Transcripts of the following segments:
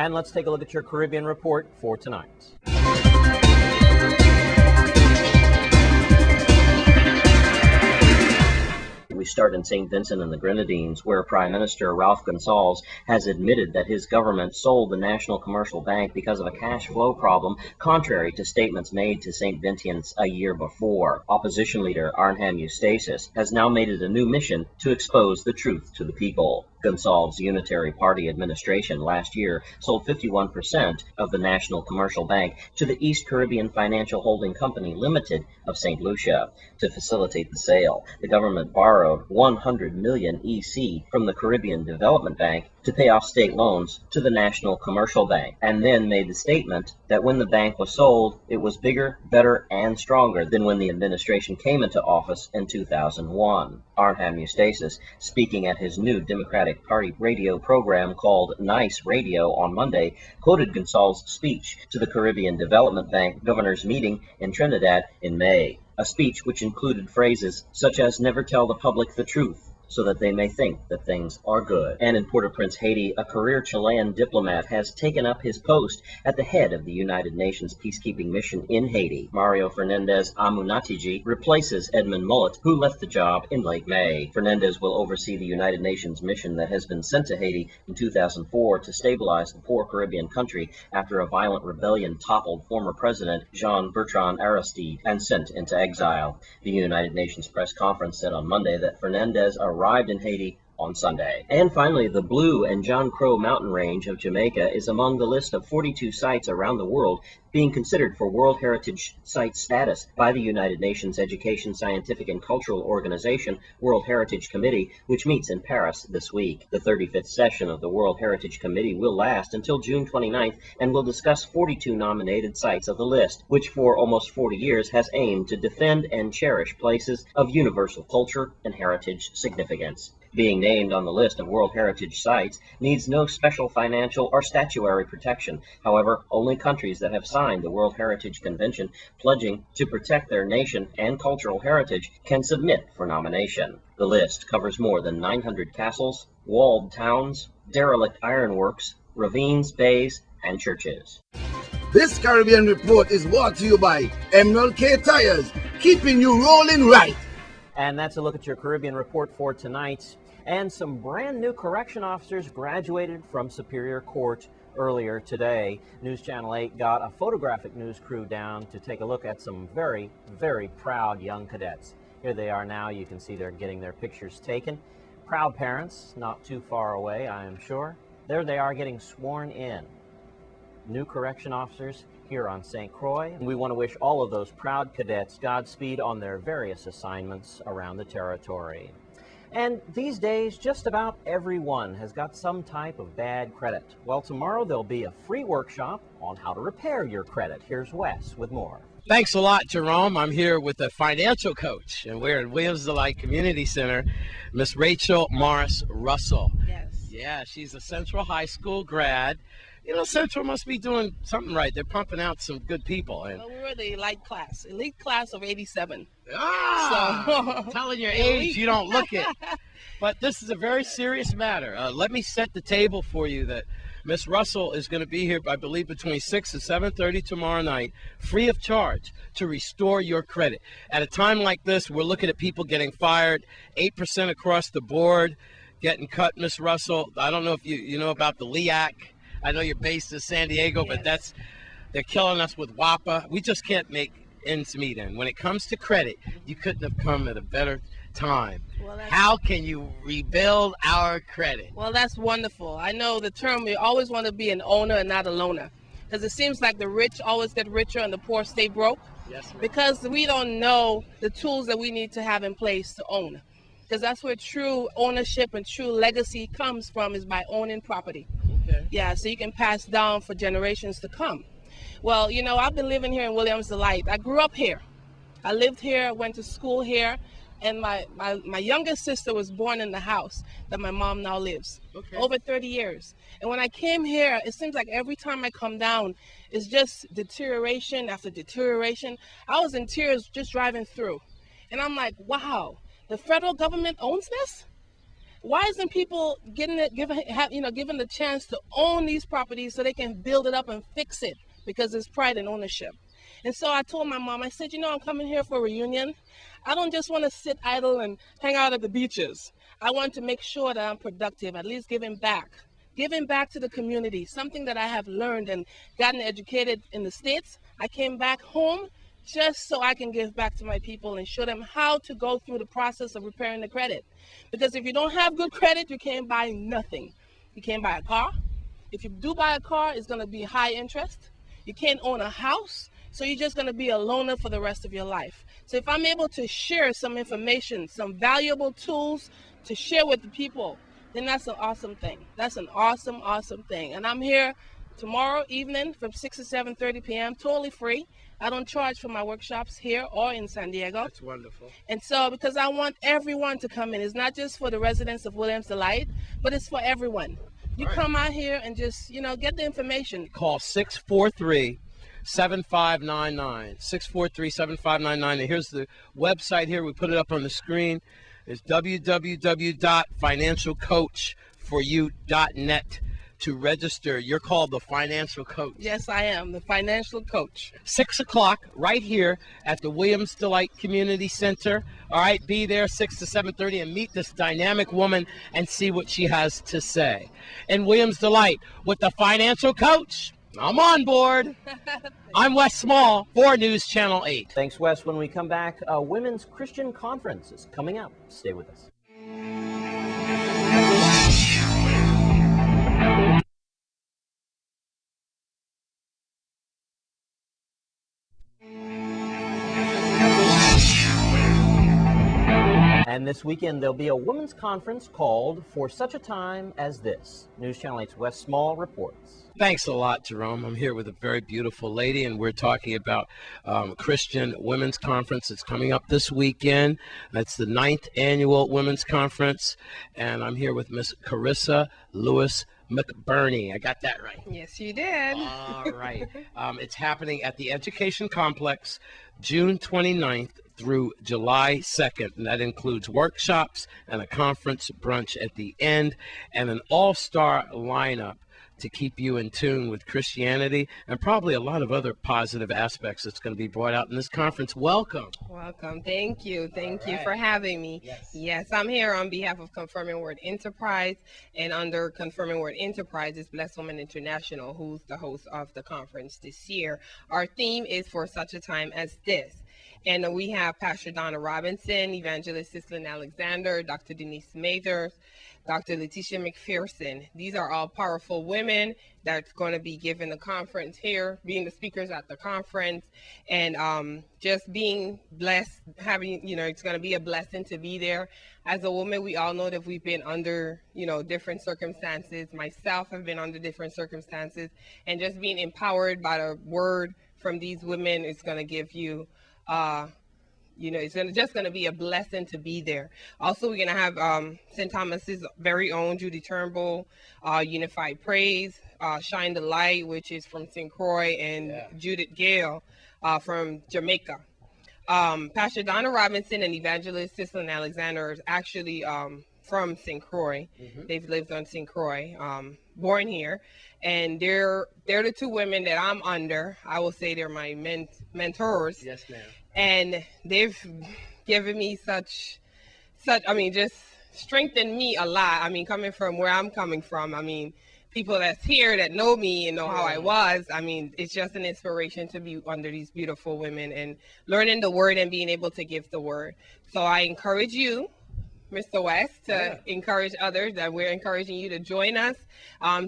And let's take a look at your Caribbean report for tonight. We start in St. Vincent and the Grenadines, where Prime Minister Ralph Gonsalves has admitted that his government sold the National Commercial Bank because of a cash flow problem, contrary to statements made to St. Vincent's a year before. Opposition leader Arnhem Eustasis has now made it a new mission to expose the truth to the people. Gonsalves' Unitary Party administration last year sold 51% of the National Commercial Bank to the East Caribbean Financial Holding Company Limited of St. Lucia. To facilitate the sale, the government borrowed 100 million EC from the Caribbean Development Bank to pay off state loans to the National Commercial Bank, and then made the statement that when the bank was sold, it was bigger, better, and stronger than when the administration came into office in 2001. Arnhem Eustasis, speaking at his new Democratic Party radio program called Nice Radio on Monday, quoted Gonsalves' speech to the Caribbean Development Bank governors meeting in Trinidad in May, a speech which included phrases such as "never tell the public the truth so that they may think that things are good." And in Port-au-Prince, Haiti, a career Chilean diplomat has taken up his post at the head of the United Nations peacekeeping mission in Haiti. Mario Fernandez Amunatiji replaces Edmund Mullet, who left the job in late May. Fernandez will oversee the United Nations mission that has been sent to Haiti in 2004 to stabilize the poor Caribbean country after a violent rebellion toppled former President Jean-Bertrand Aristide and sent into exile. The United Nations press conference said on Monday that Fernandez arrived in Haiti on Sunday. And finally, the Blue and John Crow mountain range of Jamaica is among the list of 42 sites around the world being considered for World Heritage Site status by the United Nations Education, Scientific and Cultural Organization World Heritage Committee, which meets in Paris this week. The 35th session of the World Heritage Committee will last until June 29th and will discuss 42 nominated sites of the list, which for almost 40 years has aimed to defend and cherish places of universal culture and heritage significance. Being named on the list of World Heritage Sites needs no special financial or statutory protection. However, only countries that have signed the World Heritage Convention pledging to protect their nation and cultural heritage can submit for nomination. The list covers more than 900 castles, walled towns, derelict ironworks, ravines, bays, and churches. This Caribbean report is brought to you by Emerald K Tires, keeping you rolling right. And that's a look at your Caribbean report for tonight. And some brand new correction officers graduated from Superior Court earlier today. News Channel 8 got a photographic news crew down to take a look at some very, very proud young cadets. Here they are now. You can see they're getting their pictures taken. Proud parents, not too far away, I am sure. There they are getting sworn in. New correction officers here on St. Croix. We want to wish all of those proud cadets Godspeed on their various assignments around the territory. And these days, just about everyone has got some type of bad credit. Well, tomorrow there'll be a free workshop on how to repair your credit. Here's Wes with more. Thanks a lot, Jerome. I'm here with a financial coach, and we're at Williams Delight Community Center, Miss Rachel Morris Russell. Yes. Yeah, she's a Central High School grad. You know, Central must be doing something right. They're pumping out some good people. And Well, we were the elite class of 87. Telling your age, you don't look it. But this is a very serious matter. Let me set the table for you that Miss Russell is going to be here, I believe, between 6 and 7:30 tomorrow night, free of charge, to restore your credit. At a time like this, we're looking at people getting fired, 8% across the board, getting cut, Miss Russell. I don't know if you know about the LEAC. I know you're based in San Diego, Yes. but they're killing us with WAPA. We just can't make ends meet. And when it comes to credit, you couldn't have come at a better time. Well, How can you rebuild our credit? Well, that's wonderful. I know the term, we always want to be an owner and not a loaner. Because it seems like the rich always get richer and the poor stay broke. Yes, ma'am. Because we don't know the tools that we need to have in place to own. Because that's where true ownership and true legacy comes from, is by owning property. Okay. Yeah, so you can pass down for generations to come. Well, you know, I've been living here in Williams Delight. I grew up here. I lived here, went to school here, and my youngest sister was born in the house that my mom now lives. Okay. Over 30 years. And when I came here, it seems like every time I come down, it's just deterioration after deterioration. I was in tears just driving through. And I'm like, wow, the federal government owns this? Why isn't people given the chance to own these properties so they can build it up and fix it? Because there's pride in ownership. And so I told my mom, I said, I'm coming here for a reunion. I don't just want to sit idle and hang out at the beaches. I want to make sure that I'm productive, at least giving back to the community, something that I have learned and gotten educated in the States. I came back home just so I can give back to my people and show them how to go through the process of repairing the credit. Because if you don't have good credit, you can't buy nothing. You can't buy a car. If you do buy a car, it's going to be high interest. You can't own a house, so you're just going to be a loner for the rest of your life. So if I'm able to share some information, some valuable tools to share with the people, then that's an awesome thing. That's an awesome, awesome thing. And I'm here tomorrow evening from 6 to 7:30 p.m., totally free. I don't charge for my workshops here or in San Diego. That's wonderful. And so, because I want everyone to come in. It's not just for the residents of Williams Delight, but it's for everyone. You come out here and just, get the information. Call 643-7599, 643-7599. And here's the website here. We put it up on the screen. It's www.financialcoachforyou.net. To register, you're called the Financial Coach. Yes, I am, the Financial Coach. 6 o'clock right here at the Williams Delight Community Center. All right, be there 6 to 7:30 and meet this dynamic woman and see what she has to say. And Williams Delight with the Financial Coach. I'm on board. I'm Wes Small for News Channel 8. Thanks, Wes. When we come back, a Women's Christian Conference is coming up. Stay with us. And this weekend, there'll be a women's conference called For Such a Time as This. News Channel 8's Wes Small reports. Thanks a lot, Jerome. I'm here with a very beautiful lady, and we're talking about Christian Women's Conference. It's coming up this weekend. That's the 9th Annual Women's Conference, and I'm here with Miss Carissa Lewis McBurney. I got that right. Yes, you did. All right. It's happening at the Education Complex, June 29th through July 2nd, and that includes workshops and a conference brunch at the end, and an all-star lineup to keep you in tune with Christianity and probably a lot of other positive aspects that's going to be brought out in this conference. Welcome. Welcome. Thank you. Thank you for having me. Yes, I'm here on behalf of Confirming Word Enterprise, and under Confirming Word Enterprise is Blessed Woman International, who's the host of the conference this year. Our theme is For Such a Time as This. And we have Pastor Donna Robinson, Evangelist Sislin Alexander, Dr. Denise Mathers, Dr. Letitia McPherson. These are all powerful women that's going to be giving the conference here, being the speakers at the conference, and just being blessed, having, it's going to be a blessing to be there. As a woman, we all know that we've been under, different circumstances. Myself have been under different circumstances, and just being empowered by the word from these women is going to give you it's just going to be a blessing to be there. Also, we're going to have St. Thomas's very own Judy Turnbull, Unified Praise, Shine the Light, which is from St. Croix, and Judith Gale from Jamaica. Pastor Donna Robinson and Evangelist Sislin Alexander is actually from St. Croix. They've lived on St. Croix, born here. And they're the two women that I'm under. I will say they're my mentors. Yes, ma'am. And they've given me just strengthened me a lot. Coming from where I'm coming from, people that's here that know me and know how I was, it's just an inspiration to be under these beautiful women and learning the word and being able to give the word. So I encourage you, Mr. West, to encourage others, that we're encouraging you to join us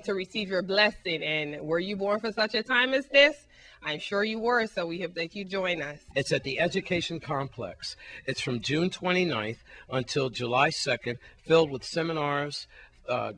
to receive your blessing. And were you born for such a time as this? I'm sure you were, so we hope that you join us. It's at the Education Complex. It's from June 29th until July 2nd, filled with seminars,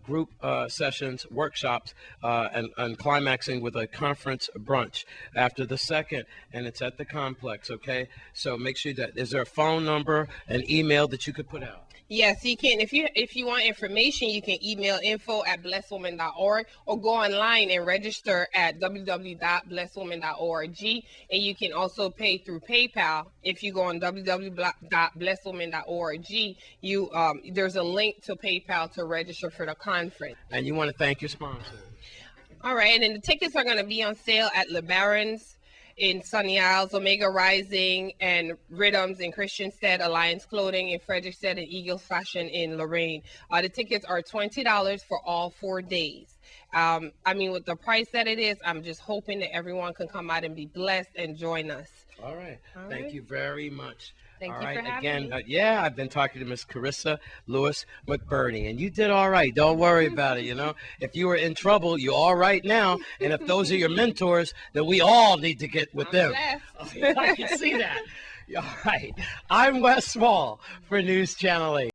group sessions, workshops, and climaxing with a conference brunch after the 2nd, and it's at the complex, okay? So make sure that, is there a phone number, an email that you could put out? Yes, you can. If you want information, you can email info@blessedwoman.org or go online and register at www.blessedwoman.org. And you can also pay through PayPal. If you go on www.blessedwoman.org, there's a link to PayPal to register for the conference. And you want to thank your sponsor. All right, and then the tickets are going to be on sale at LeBaron's in Sunny Isles, Omega Rising, and Rhythms in Christiansted, Alliance Clothing in Frederickstead, and Eagles Fashion in Lorraine. The tickets are $20 for all 4 days. I mean, with the price that it is, I'm just hoping that everyone can come out and be blessed and join us. All right. Thank you very much. Thank all you right. for having Again, me. yeah, I've been talking to Miss Carissa Lewis McBurney, and you did all right. Don't worry about it. You know, if you were in trouble, you're all right now. And if those are your mentors, then we all need to get with them. Blessed. I can see that. All right. I'm Wes Small for News Channel 8.